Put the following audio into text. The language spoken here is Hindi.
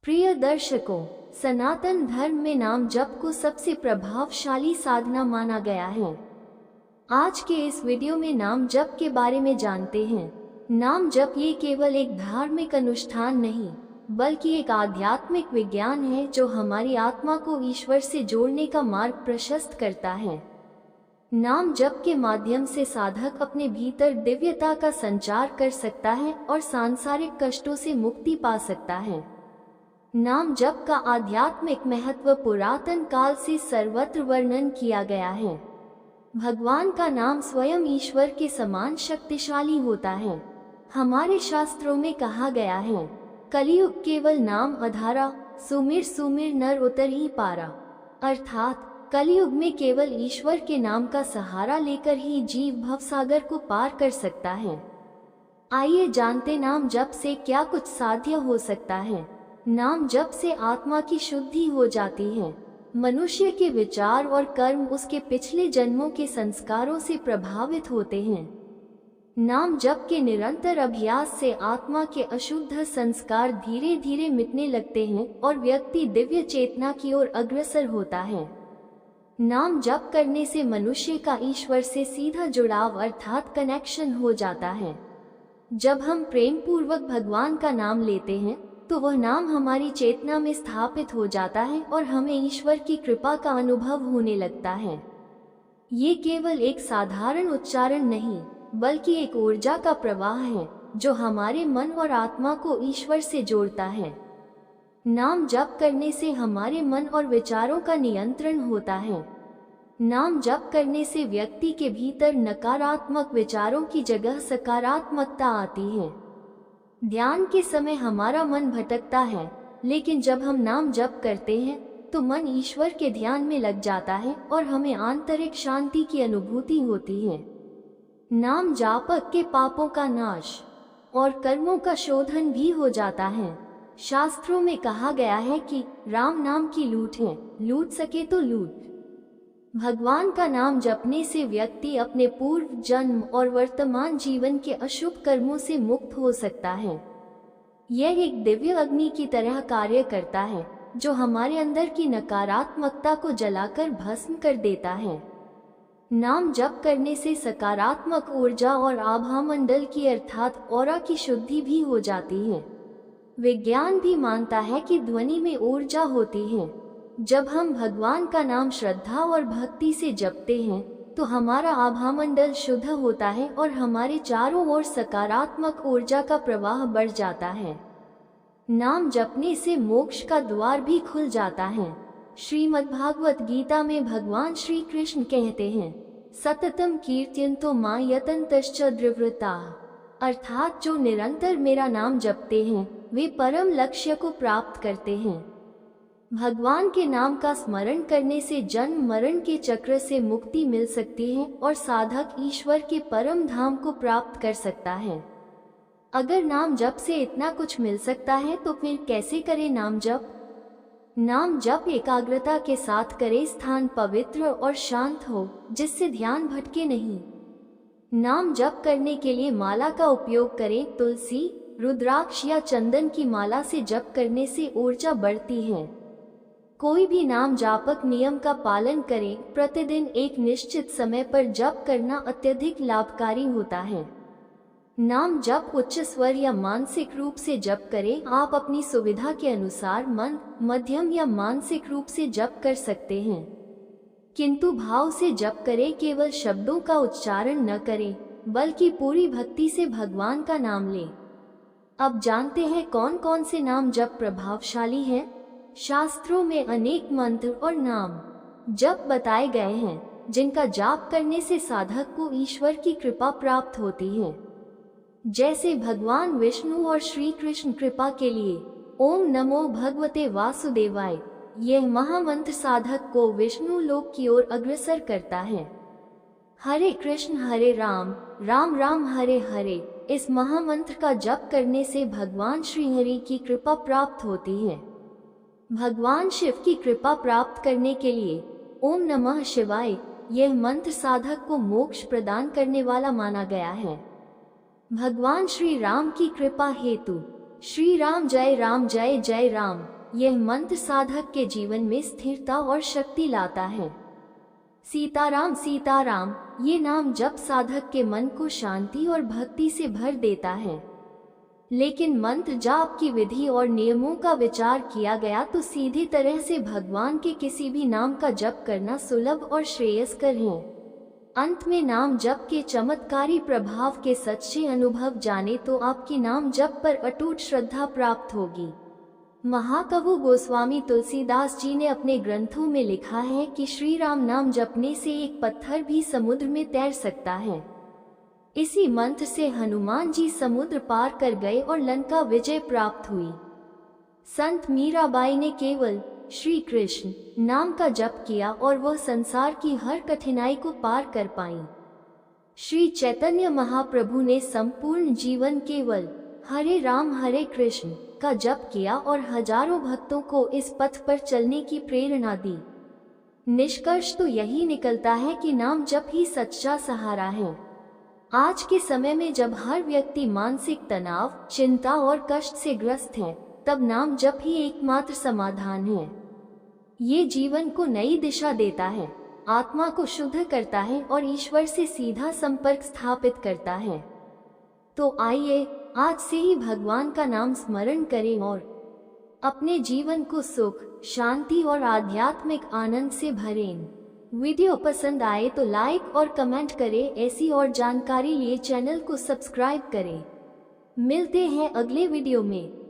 प्रिय दर्शकों, सनातन धर्म में नाम जप को सबसे प्रभावशाली साधना माना गया है। आज के इस वीडियो में नाम जप के बारे में जानते हैं। नाम जप ये केवल एक धार्मिक अनुष्ठान नहीं, बल्कि एक आध्यात्मिक विज्ञान है जो हमारी आत्मा को ईश्वर से जोड़ने का मार्ग प्रशस्त करता है। नाम जप के माध्यम से साधक अपने भीतर दिव्यता का संचार कर सकता है और सांसारिक कष्टों से मुक्ति पा सकता है। नाम जप का आध्यात्मिक महत्व पुरातन काल से सर्वत्र वर्णन किया गया है। भगवान का नाम स्वयं ईश्वर के समान शक्तिशाली होता है। हमारे शास्त्रों में कहा गया है, कलियुग केवल नाम आधारा, सुमिर सुमिर नर उतर ही पारा। अर्थात कलियुग में केवल ईश्वर के नाम का सहारा लेकर ही जीव भवसागर को पार कर सकता है। आइए जानते नाम जप से क्या कुछ साध्य हो सकता है। नाम जप से आत्मा की शुद्धि हो जाती है। मनुष्य के विचार और कर्म उसके पिछले जन्मों के संस्कारों से प्रभावित होते हैं। नाम जप के निरंतर अभ्यास से आत्मा के अशुद्ध संस्कार धीरे धीरे मिटने लगते हैं और व्यक्ति दिव्य चेतना की ओर अग्रसर होता है। नाम जप करने से मनुष्य का ईश्वर से सीधा जुड़ाव अर्थात कनेक्शन हो जाता है। जब हम प्रेम पूर्वक भगवान का नाम लेते हैं तो वह नाम हमारी चेतना में स्थापित हो जाता है और हमें ईश्वर की कृपा का अनुभव होने लगता है। ये केवल एक साधारण उच्चारण नहीं, बल्कि एक ऊर्जा का प्रवाह है जो हमारे मन और आत्मा को ईश्वर से जोड़ता है। नाम जप करने से हमारे मन और विचारों का नियंत्रण होता है। नाम जप करने से व्यक्ति के भीतर नकारात्मक विचारों की जगह सकारात्मकता आती है। ध्यान के समय हमारा मन भटकता है, लेकिन जब हम नाम जप करते हैं तो मन ईश्वर के ध्यान में लग जाता है और हमें आंतरिक शांति की अनुभूति होती है। नाम जापक के पापों का नाश और कर्मों का शोधन भी हो जाता है। शास्त्रों में कहा गया है कि राम नाम की लूट है, लूट सके तो लूट। भगवान का नाम जपने से व्यक्ति अपने पूर्व जन्म और वर्तमान जीवन के अशुभ कर्मों से मुक्त हो सकता है। यह एक दिव्य अग्नि की तरह कार्य करता है जो हमारे अंदर की नकारात्मकता को जलाकर भस्म कर देता है। नाम जप करने से सकारात्मक ऊर्जा और आभामंडल की अर्थात ऑरा की शुद्धि भी हो जाती है। विज्ञान भी मानता है कि ध्वनि में ऊर्जा होती है। जब हम भगवान का नाम श्रद्धा और भक्ति से जपते हैं तो हमारा आभामंडल शुद्ध होता है और हमारे चारों ओर सकारात्मक ऊर्जा का प्रवाह बढ़ जाता है। नाम जपने से मोक्ष का द्वार भी खुल जाता है। श्रीमद्भागवत गीता में भगवान श्री कृष्ण कहते हैं, सततम कीर्तयन्तो मां यतन्तश्च द्रिवृता। अर्थात जो निरंतर मेरा नाम जपते हैं वे परम लक्ष्य को प्राप्त करते हैं। भगवान के नाम का स्मरण करने से जन्म मरण के चक्र से मुक्ति मिल सकती है और साधक ईश्वर के परम धाम को प्राप्त कर सकता है। अगर नाम जप से इतना कुछ मिल सकता है तो फिर कैसे करें नाम जप? नाम जप एकाग्रता के साथ करें, स्थान पवित्र और शांत हो जिससे ध्यान भटके नहीं। नाम जप करने के लिए माला का उपयोग करें। तुलसी, रुद्राक्ष या चंदन की माला से जप करने से ऊर्जा बढ़ती है। कोई भी नाम जापक नियम का पालन करें। प्रतिदिन एक निश्चित समय पर जप करना अत्यधिक लाभकारी होता है। नाम जप उच्च स्वर या मानसिक रूप से जप करें। आप अपनी सुविधा के अनुसार मंद, मध्यम या मानसिक रूप से जप कर सकते हैं, किंतु भाव से जप करें। केवल शब्दों का उच्चारण न करें, बल्कि पूरी भक्ति से भगवान का नाम लें। अब जानते हैं कौन कौन से नाम जप प्रभावशाली हैं। शास्त्रों में अनेक मंत्र और नाम जप बताए गए हैं जिनका जाप करने से साधक को ईश्वर की कृपा प्राप्त होती है। जैसे भगवान विष्णु और श्री कृष्ण कृपा के लिए ओम नमो भगवते वासुदेवाय। यह महामंत्र साधक को विष्णु लोक की ओर अग्रसर करता है। हरे कृष्ण हरे राम, राम राम हरे हरे। इस महामंत्र का जप करने से भगवान श्री हरि की कृपा प्राप्त होती है। भगवान शिव की कृपा प्राप्त करने के लिए ओम नमः शिवाय यह मंत्र साधक को मोक्ष प्रदान करने वाला माना गया है। भगवान श्री राम की कृपा हेतु श्री राम जय जय राम। यह मंत्र साधक के जीवन में स्थिरता और शक्ति लाता है। सीताराम सीताराम ये नाम जप साधक के मन को शांति और भक्ति से भर देता है। लेकिन मंत्र जाप की विधि और नियमों का विचार किया गया तो सीधी तरह से भगवान के किसी भी नाम का जप करना सुलभ और श्रेयस्कर है। अंत में नाम जप के चमत्कारी प्रभाव के सच्चे अनुभव जाने तो आपकी नाम जप पर अटूट श्रद्धा प्राप्त होगी। महाकवि गोस्वामी तुलसीदास जी ने अपने ग्रंथों में लिखा है कि श्री राम नाम जपने से एक पत्थर भी समुद्र में तैर सकता है। इसी मंत्र से हनुमान जी समुद्र पार कर गए और लंका विजय प्राप्त हुई। संत मीराबाई ने केवल श्री कृष्ण नाम का जप किया और वह संसार की हर कठिनाई को पार कर पाई। श्री चैतन्य महाप्रभु ने संपूर्ण जीवन केवल हरे कृष्ण का जप किया और हजारों भक्तों को इस पथ पर चलने की प्रेरणा दी। निष्कर्ष तो यही निकलता है कि नाम जप ही सच्चा सहारा है। आज के समय में जब हर व्यक्ति मानसिक तनाव, चिंता और कष्ट से ग्रस्त है, तब नाम जप ही एकमात्र समाधान है। ये जीवन को नई दिशा देता है, आत्मा को शुद्ध करता है और ईश्वर से सीधा संपर्क स्थापित करता है। तो आइए आज से ही भगवान का नाम स्मरण करें और अपने जीवन को सुख, शांति और आध्यात्मिक आनंद से भरें। वीडियो पसंद आए तो लाइक और कमेंट करें। ऐसी और जानकारी लिए चैनल को सब्सक्राइब करें। मिलते हैं अगले वीडियो में।